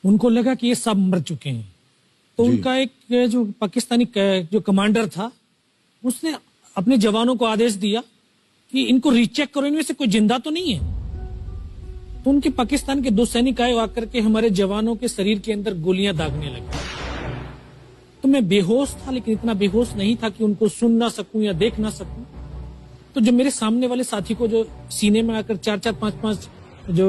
उनको लगा कि ये सब मर चुके हैं, तो उनका एक जो पाकिस्तानी जो कमांडर था उसने अपने जवानों को आदेश दिया कि इनको रीचेक करो, इनमें से कोई जिंदा तो नहीं है। तो उनके पाकिस्तान के 2 सैनिक आए, आकर के हमारे जवानों के शरीर के अंदर गोलियां दागने लगे। तो मैं बेहोश था, लेकिन इतना बेहोश नहीं था कि उनको सुन ना सकूं या देख ना सकूं। तो जो मेरे सामने वाले साथी को जो सीने में आकर 4-4, 5-5 जो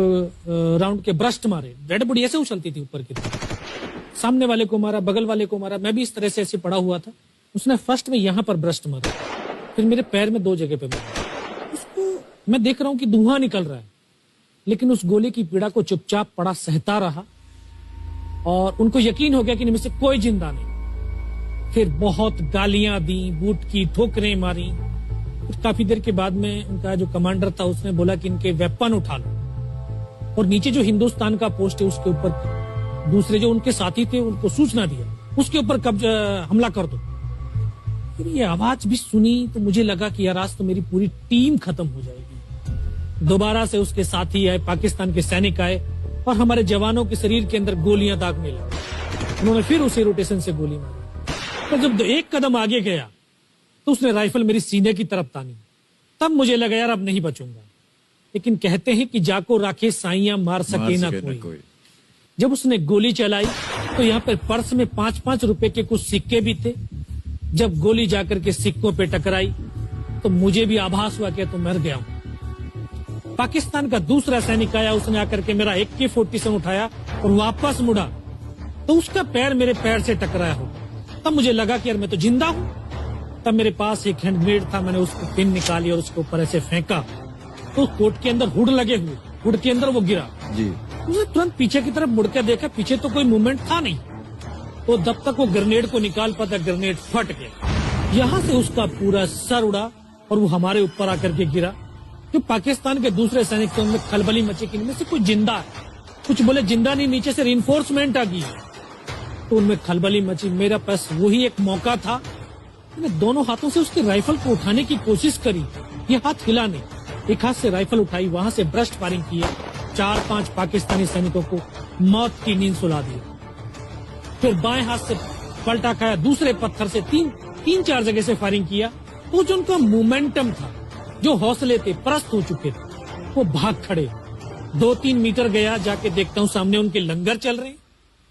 राउंड के ब्रस्ट मारे, डेड बॉडी ऐसे उछलती थी ऊपर की तरफ, सामने वाले को मारा, बगल वाले को मारा, मैं भी इस तरह से ऐसे पड़ा हुआ था। उसने फर्स्ट में यहां पर ब्रस्ट मारा, फिर मेरे पैर में 2 जगह पे मारा। उसको मैं देख रहा हूं कि धुआं निकल रहा है, लेकिन उस गोली की पीड़ा को चुपचाप पड़ा सहता रहा और उनको यकीन हो गया कि इनमें से कोई जिंदा नहीं। फिर बहुत गालियां दी, बूट की ठोकरें मारी। फिर काफी देर के बाद में उनका जो कमांडर था उसने बोला कि इनके वेपन उठा लो, और नीचे जो हिंदुस्तान का पोस्ट है उसके ऊपर दूसरे जो उनके साथी थे उनको सूचना दिया, उसके ऊपर कब्जा हमला कर दो। फिर ये आवाज भी सुनी तो मुझे लगा कि यार आज तो मेरी पूरी टीम खत्म हो जाएगी। दोबारा से उसके साथी आए, पाकिस्तान के सैनिक आए और हमारे जवानों के शरीर के अंदर गोलियां दागने लगे। उन्होंने फिर उसी रोटेशन से गोली मारी। तो जब 1 कदम आगे गया तो उसने राइफल मेरी सीने की तरफ तानी। तब मुझे लगा यार अब नहीं बचूंगा, लेकिन कहते हैं कि जाको राखे साइयां मार सके ना कोई। जब उसने गोली चलाई तो यहाँ पे पर्स में 5-5 रुपए के कुछ सिक्के भी थे। जब गोली जाकर के सिक्कों पे टकराई तो मुझे भी आभास हुआ कि तो मर गया हूं। पाकिस्तान का दूसरा सैनिक आया, उसने आकर के मेरा AK-47 उठाया और वापस मुड़ा तो उसका पैर मेरे पैर से टकराया हो। तब मुझे लगा कि यार मैं तो जिंदा हूं। तब मेरे पास एक हैंड ग्रेनेड था, मैंने उसको पिन निकाली और उसके ऊपर ऐसे फेंका तो कोट के अंदर हुड लगे हुए, हुड के अंदर वो गिरा जी। उसने तुरंत पीछे की तरफ मुड़ के देखा, पीछे तो कोई मूवमेंट था नहीं। तो जब तक वो ग्रेनेड को निकाल पाता, ग्रेनेड फट गया। यहां से उसका पूरा सर उड़ा और वो हमारे ऊपर आकर के गिरा। जो पाकिस्तान के दूसरे सैनिक थे उनमें खलबली मची कि इनमें से कोई जिंदा है, कुछ बोले जिंदा नहीं, नीचे से रिइंफोर्समेंट आ गई। तो उनमें खलबली मची। मेरा पास वही एक मौका था, मैंने दोनों हाथों से उसकी राइफल को उठाने की कोशिश करी, ये हाथ हिला नहीं। एक हाथ से राइफल उठाई, वहां से ब्रस्ट फायरिंग किया, 4-5 पाकिस्तानी सैनिकों को मौत की नींद सुला दी। फिर बाएं हाथ से पलटा खाया, दूसरे पत्थर से 3-4 जगह से फायरिंग किया। तो जो उनका मोमेंटम था, जो हौसले थे, परस्त हो चुके थे, वो भाग खड़े। 2-3 मीटर गया, जाके देखता हूँ सामने उनके लंगर चल रहे,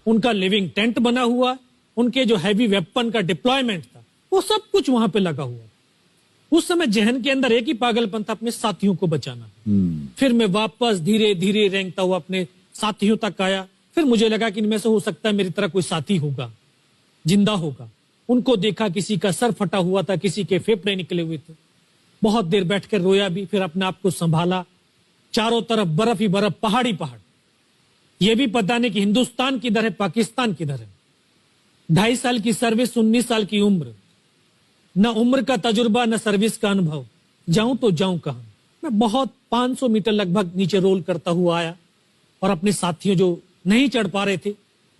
उनका लिविंग टेंट बना हुआ, उनके जो हैवी वेपन का डिप्लॉयमेंट था वो सब कुछ वहां पे लगा हुआ। उस समय जहन के अंदर एक ही पागलपन था, अपने साथियों को बचाना। फिर मैं वापस धीरे धीरे रेंगता हुआ अपने साथियों तक आया। फिर मुझे लगा कि इनमें से हो सकता है मेरी तरह कोई साथी होगा, जिंदा होगा। उनको देखा, किसी का सर फटा हुआ था, किसी के फेफड़े निकले हुए थे। बहुत देर बैठकर रोया भी, फिर अपने आप को संभाला। चारों तरफ बर्फ ही बर्फ, पहाड़ी पहाड़। यह भी पता नहीं कि हिंदुस्तान किधर है, पाकिस्तान किधर है। 2.5 साल की सर्विस, 19 साल की उम्र, न उम्र का तजुर्बा न सर्विस का अनुभव। जाऊं तो जाऊं कहां। मैं बहुत 500 मीटर लगभग नीचे रोल करता हुआ आया और अपने साथियों जो नहीं चढ़ पा रहे थे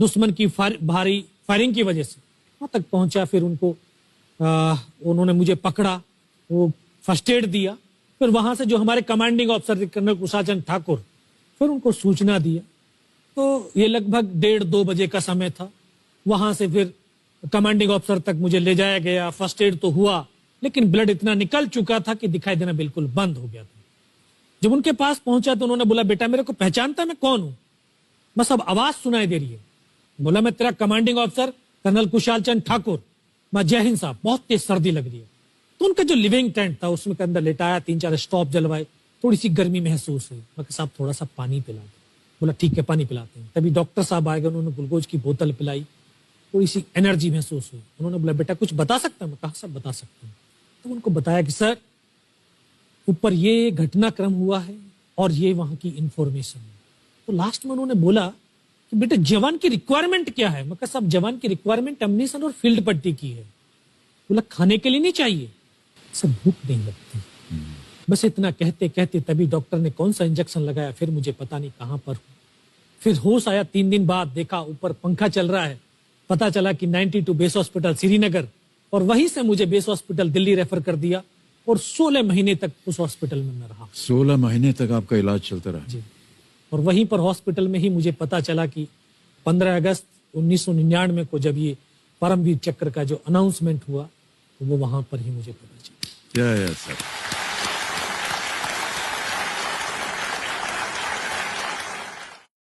दुश्मन की भारी फायरिंग की वजह से, वहां तक पहुंचा। फिर उनको उन्होंने मुझे पकड़ा, वो फर्स्ट एड दिया। फिर वहां से जो हमारे कमांडिंग ऑफिसर थे कर्नल कुशाचंद ठाकुर, फिर उनको सूचना दिया। तो ये लगभग 1:30-2 बजे का समय था। वहां से फिर कमांडिंग ऑफिसर तक मुझे ले जाया गया। फर्स्ट एड तो हुआ, लेकिन ब्लड इतना निकल चुका था कि दिखाई देना बिल्कुल बंद हो गया था। जब उनके पास पहुंचा तो उन्होंने बोला, बेटा मेरे को पहचानता मैं कौन हूं? बस अब आवाज सुनाई दे रही है। बोला, मैं तेरा कमांडिंग ऑफिसर कर्नल कुशालचंद ठाकुर। मैं, जय हिंद साहब, बहुत तेज सर्दी लग रही है। तो उनका जो लिविंग टेंट था उसमें के अंदर लेटाया, 3-4 स्टॉप जलवाए, थोड़ी सी गर्मी महसूस हुई। मैं, साहब थोड़ा सा पानी पिला दो। बोला, ठीक है पानी पिलाते हैं। तभी डॉक्टर साहब आए गए, उन्होंने ग्लूकोज की बोतल पिलाई, थोड़ी सी एनर्जी महसूस हुई। उन्होंने बोला, बेटा कुछ बता सकता हूं? मैं कहा, सब बता सकता हूं। तो उनको बताया कि सर ऊपर ये घटनाक्रम हुआ है और ये वहां की इंफॉर्मेशन है। तो लास्ट में उन्होंने बोला कि बेटा जवान की रिक्वायरमेंट क्या है? मैं कहा, साहब जवान की रिक्वायरमेंट एम्युनिशन और फील्ड पट्टी की है। बोला, खाने के लिए नहीं चाहिए? सर भूख नहीं लगती। बस इतना कहते कहते तभी डॉक्टर ने कौन सा इंजेक्शन लगाया, फिर मुझे पता नहीं कहां पर हूं। फिर होश आया 3 दिन बाद, देखा ऊपर पंखा चल रहा है। पता चला कि 92 बेस हॉस्पिटल श्रीनगर, और वहीं से मुझे बेस हॉस्पिटल दिल्ली रेफर कर दिया और 16 महीने तक उस हॉस्पिटल में मैं रहा। 16 महीने तक आपका इलाज चलता रहा? जी। और वहीं पर हॉस्पिटल में ही मुझे पता चला कि 15 अगस्त 1999 को जब ये परमवीर चक्र का जो अनाउंसमेंट हुआ तो वो वहां पर ही मुझे पता चला। सर